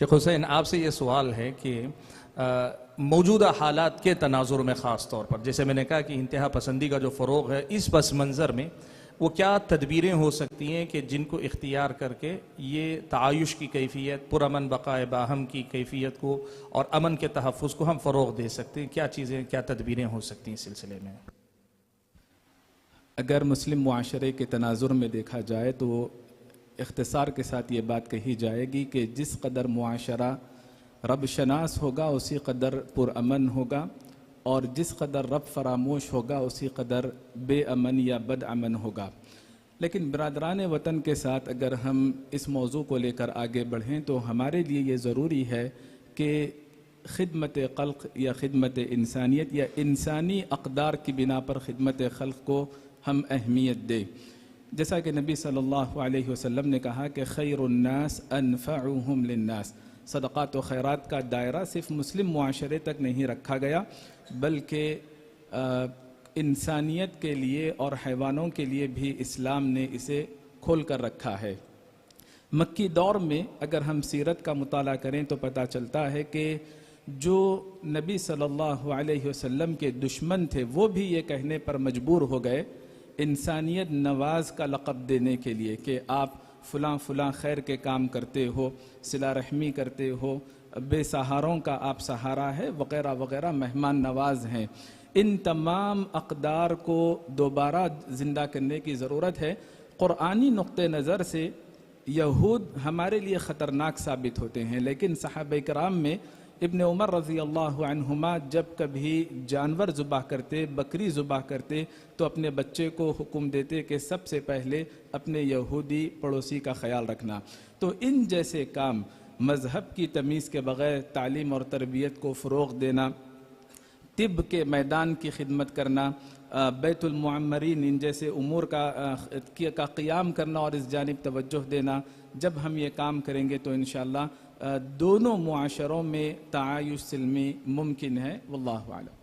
شیخ حسین، آپ سے یہ سوال ہے کہ موجودہ حالات کے تناظر میں خاص طور پر، جیسے میں نے کہا کہ انتہا پسندی کا جو فروغ ہے، اس پس منظر میں وہ کیا تدبیریں ہو سکتی ہیں کہ جن کو اختیار کر کے یہ تعایش کی کیفیت، پرامن بقائے باہم کی کیفیت کو اور امن کے تحفظ کو ہم فروغ دے سکتے ہیں؟ کیا چیزیں، کیا تدبیریں ہو سکتی ہیں اس سلسلے میں؟ اگر مسلم معاشرے کے تناظر میں دیکھا جائے تو اختصار کے ساتھ یہ بات کہی جائے گی کہ جس قدر معاشرہ رب شناس ہوگا اسی قدر پرامن ہوگا، اور جس قدر رب فراموش ہوگا اسی قدر بے امن یا بد امن ہوگا۔ لیکن برادران وطن کے ساتھ اگر ہم اس موضوع کو لے کر آگے بڑھیں تو ہمارے لیے یہ ضروری ہے کہ خدمت خلق یا خدمت انسانیت یا انسانی اقدار کی بنا پر خدمت خلق کو ہم اہمیت دیں۔ جیسا کہ نبی صلی اللہ علیہ وسلم نے کہا کہ خیر الناس انفعهم للناس، صدقات و خیرات کا دائرہ صرف مسلم معاشرے تک نہیں رکھا گیا بلکہ انسانیت کے لیے اور حیوانوں کے لیے بھی اسلام نے اسے کھول کر رکھا ہے۔ مکی دور میں اگر ہم سیرت کا مطالعہ کریں تو پتہ چلتا ہے کہ جو نبی صلی اللہ علیہ وسلم کے دشمن تھے وہ بھی یہ کہنے پر مجبور ہو گئے انسانیت نواز کا لقب دینے کے لیے کہ آپ فلاں فلاں خیر کے کام کرتے ہو، صلہ رحمی کرتے ہو، بے سہاروں کا آپ سہارا ہے، وغیرہ وغیرہ، مہمان نواز ہیں۔ ان تمام اقدار کو دوبارہ زندہ کرنے کی ضرورت ہے۔ قرآنی نقطہ نظر سے یہود ہمارے لیے خطرناک ثابت ہوتے ہیں، لیکن صحابہ کرام میں ابن عمر رضی اللہ عنہما جب کبھی جانور ذبح کرتے، بکری ذبح کرتے، تو اپنے بچے کو حکم دیتے کہ سب سے پہلے اپنے یہودی پڑوسی کا خیال رکھنا۔ تو ان جیسے کام، مذہب کی تمیز کے بغیر تعلیم اور تربیت کو فروغ دینا، طب کے میدان کی خدمت کرنا، بیت المعمرین، ان جیسے امور کا قیام کرنا اور اس جانب توجہ دینا، جب ہم یہ کام کریں گے تو انشاءاللہ دونوں معاشروں میں تعایش سلمی ممکن ہے۔ واللہ اعلم۔